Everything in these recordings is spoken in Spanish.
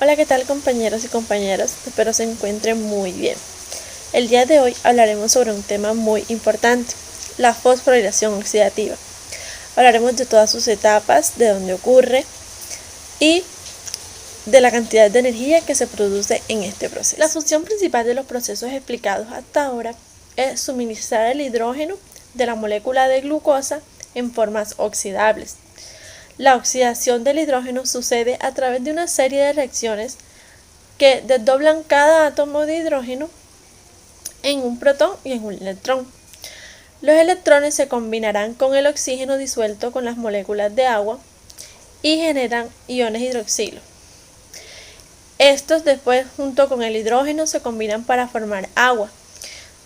Hola, ¿qué tal compañeros y compañeras? Espero se encuentren muy bien. El día de hoy hablaremos sobre un tema muy importante, la fosforilación oxidativa. Hablaremos de todas sus etapas, de dónde ocurre y de la cantidad de energía que se produce en este proceso. La función principal de los procesos explicados hasta ahora es suministrar el hidrógeno de la molécula de glucosa en formas oxidables. La oxidación del hidrógeno sucede a través de una serie de reacciones que desdoblan cada átomo de hidrógeno en un protón y en un electrón. Los electrones se combinarán con el oxígeno disuelto con las moléculas de agua y generan iones hidroxilo. Estos después, junto con el hidrógeno, se combinan para formar agua.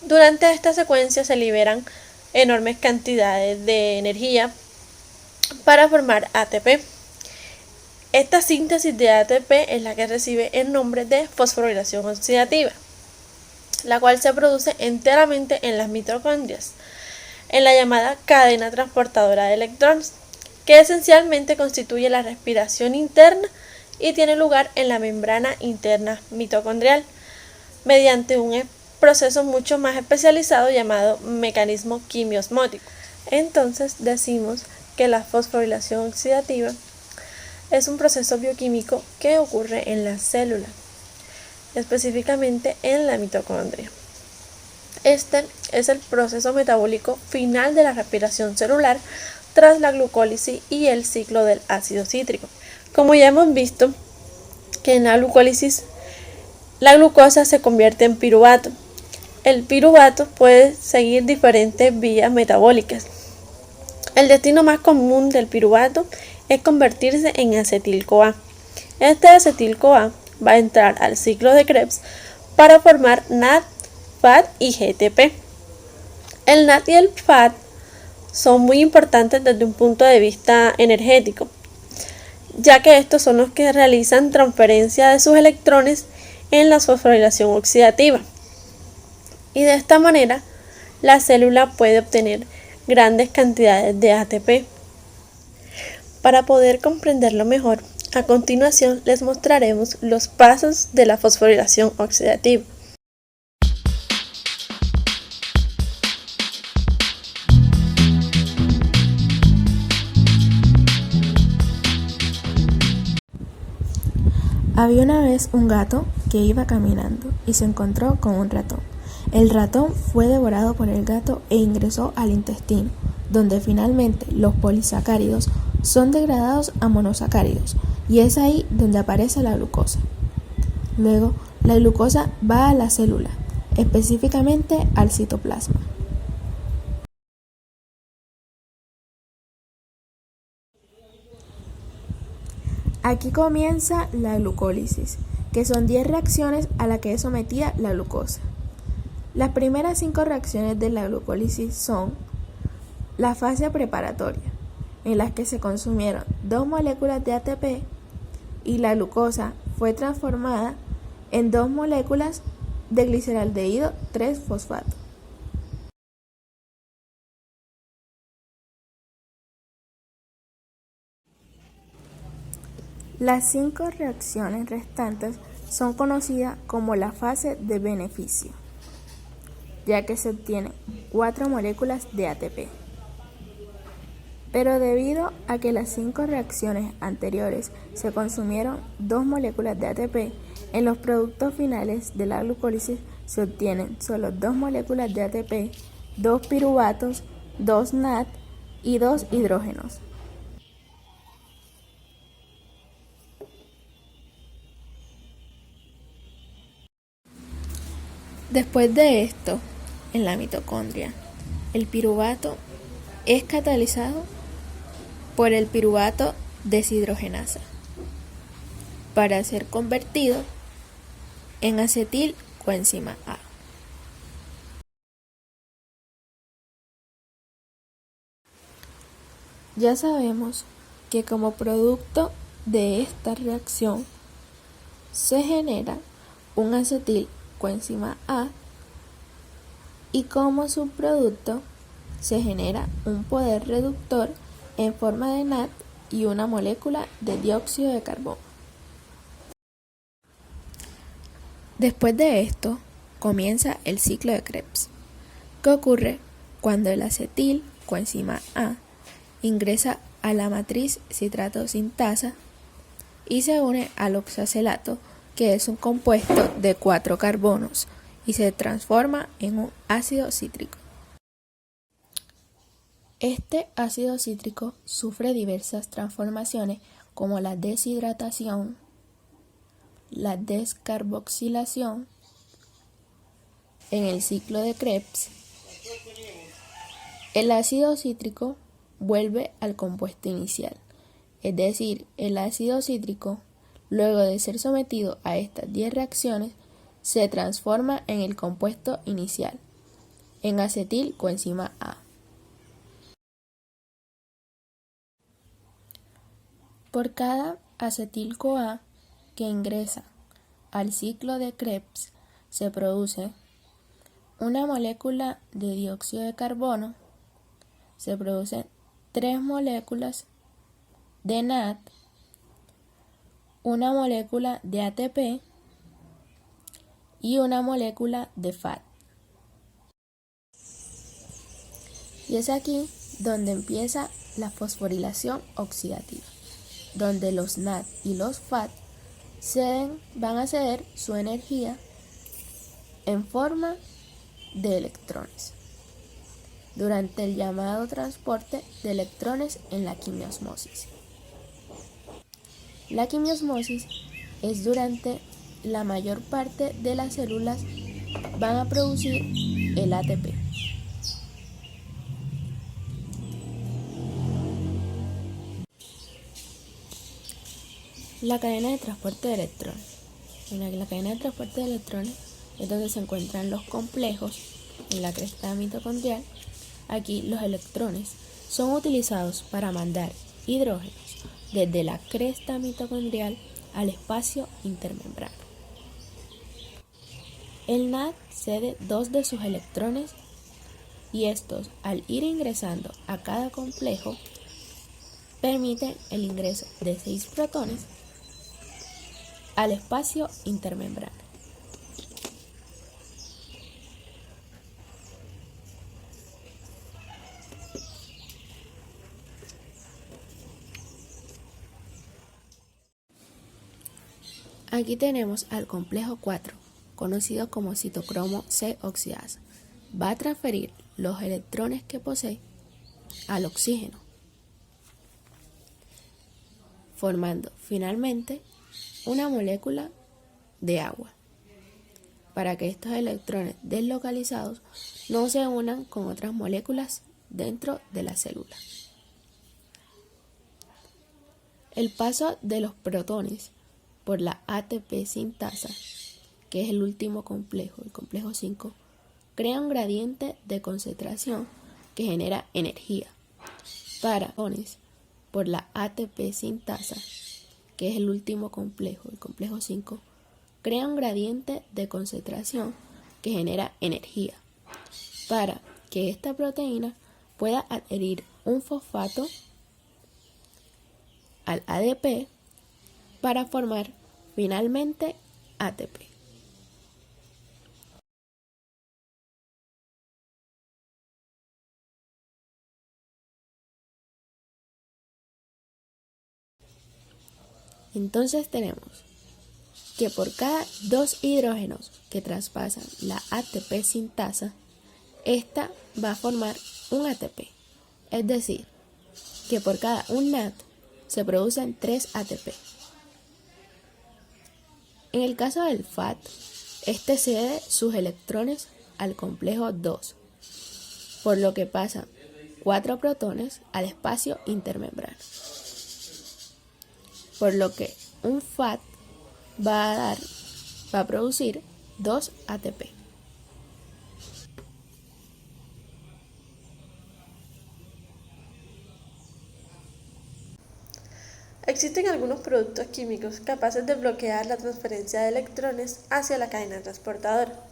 Durante esta secuencia se liberan enormes cantidades de energía para formar ATP. Esta síntesis de ATP es la que recibe el nombre de fosforilación oxidativa, la cual se produce enteramente en las mitocondrias, en la llamada cadena transportadora de electrones, que esencialmente constituye la respiración interna y tiene lugar en la membrana interna mitocondrial, mediante un proceso mucho más especializado llamado mecanismo quimiosmótico. Entonces decimos que la fosforilación oxidativa es un proceso bioquímico que ocurre en la célula, específicamente en la mitocondria. Este es el proceso metabólico final de la respiración celular tras la glucólisis y el ciclo del ácido cítrico. Como ya hemos visto que en la glucólisis la glucosa se convierte en piruvato. El piruvato puede seguir diferentes vías metabólicas. El destino más común del piruvato es convertirse en acetil-CoA. Este acetil-CoA va a entrar al ciclo de Krebs para formar NAD, FAD y GTP. El NAD y el FAD son muy importantes desde un punto de vista energético, ya que estos son los que realizan transferencia de sus electrones en la fosforilación oxidativa. Y de esta manera, la célula puede obtener grandes cantidades de ATP. Para poder comprenderlo mejor, a continuación les mostraremos los pasos de la fosforilación oxidativa. Había una vez un gato que iba caminando y se encontró con un ratón. El ratón fue devorado por el gato e ingresó al intestino, donde finalmente los polisacáridos son degradados a monosacáridos, y es ahí donde aparece la glucosa. Luego, la glucosa va a la célula, específicamente al citoplasma. Aquí comienza la glucólisis, que son 10 reacciones a las que es sometida la glucosa. Las primeras 5 reacciones de la glucólisis son la fase preparatoria, en la que se consumieron 2 moléculas de ATP y la glucosa fue transformada en 2 moléculas de gliceraldehído 3-fosfato. Las 5 reacciones restantes son conocidas como la fase de beneficio, ya que se obtienen 4 moléculas de ATP. Pero debido a que las 5 reacciones anteriores se consumieron 2 moléculas de ATP, en los productos finales de la glucólisis se obtienen solo 2 moléculas de ATP, 2 piruvatos, 2 NAD y 2 hidrógenos. Después de esto, en la mitocondria, el piruvato es catalizado por el piruvato deshidrogenasa para ser convertido en acetil-coenzima A. Ya sabemos que como producto de esta reacción se genera un acetil-coenzima A y como subproducto se genera un poder reductor en forma de NAD y una molécula de dióxido de carbono. Después de esto, comienza el ciclo de Krebs, que ocurre cuando el acetil coenzima A ingresa a la matriz citrato sintasa y se une al oxacelato, que es un compuesto de 4 carbonos, y se transforma en un ácido cítrico. Este ácido cítrico sufre diversas transformaciones como la deshidratación, la descarboxilación en el ciclo de Krebs. El ácido cítrico vuelve al compuesto inicial, es decir, el ácido cítrico, luego de ser sometido a estas 10 reacciones, se transforma en el compuesto inicial, en acetil coenzima A. Por cada acetil-CoA que ingresa al ciclo de Krebs, se produce una molécula de dióxido de carbono, se producen 3 moléculas de NAD, una molécula de ATP y una molécula de FAT. Y es aquí donde empieza la fosforilación oxidativa, donde los NAD y los FAT van a ceder su energía en forma de electrones durante el llamado transporte de electrones en la quimiosmosis. La quimiosmosis es durante la mayor parte de las células van a producir el ATP. La cadena de transporte de electrones. En la cadena de transporte de electrones es donde se encuentran los complejos en la cresta mitocondrial. Aquí los electrones son utilizados para mandar hidrógenos desde la cresta mitocondrial al espacio intermembrano. El NAD cede 2 de sus electrones y estos, al ir ingresando a cada complejo, permiten el ingreso de 6 protones al espacio intermembrano. Aquí tenemos al complejo 4, conocido como citocromo C oxidasa. Va a transferir los electrones que posee al oxígeno, formando finalmente una molécula de agua, para que estos electrones deslocalizados no se unan con otras moléculas dentro de la célula. El paso de los protones por la ATP sintasa, que es el último complejo, el complejo 5, crea un gradiente de concentración que genera energía. Para protones por la ATP sintasa, que es el último complejo, el complejo 5, crea un gradiente de concentración que genera energía para que esta proteína pueda adherir un fosfato al ADP para formar finalmente ATP. Entonces tenemos que por cada 2 hidrógenos que traspasan la ATP sintasa, esta va a formar un ATP. Es decir, que por cada un NAD se producen 3 ATP. En el caso del FAT, este cede sus electrones al complejo 2, por lo que pasan 4 protones al espacio intermembrano. Por lo que un FAT va a producir 2 ATP. Existen algunos productos químicos capaces de bloquear la transferencia de electrones hacia la cadena transportadora.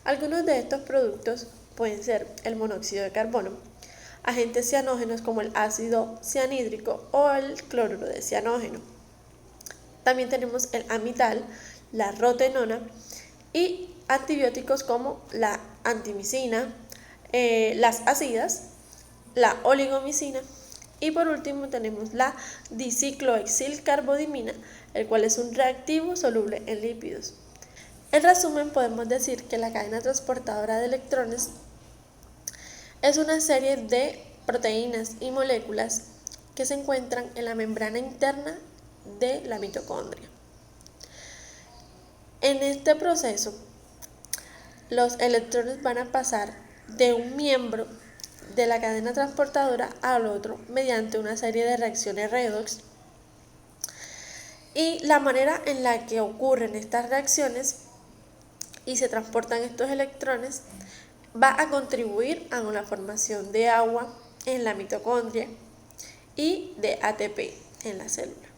Algunos de estos productos pueden ser el monóxido de carbono, agentes cianógenos como el ácido cianhídrico o el cloruro de cianógeno. También tenemos el amital, la rotenona y antibióticos como la antimicina, las ácidas, la oligomicina y por último tenemos la diciclohexilcarbodimina, el cual es un reactivo soluble en lípidos. En resumen, podemos decir que la cadena transportadora de electrones es una serie de proteínas y moléculas que se encuentran en la membrana interna de la mitocondria. En este proceso, los electrones van a pasar de un miembro de la cadena transportadora al otro mediante una serie de reacciones redox. Y la manera en la que ocurren estas reacciones y se transportan estos electrones va a contribuir a la formación de agua en la mitocondria y de ATP en la célula.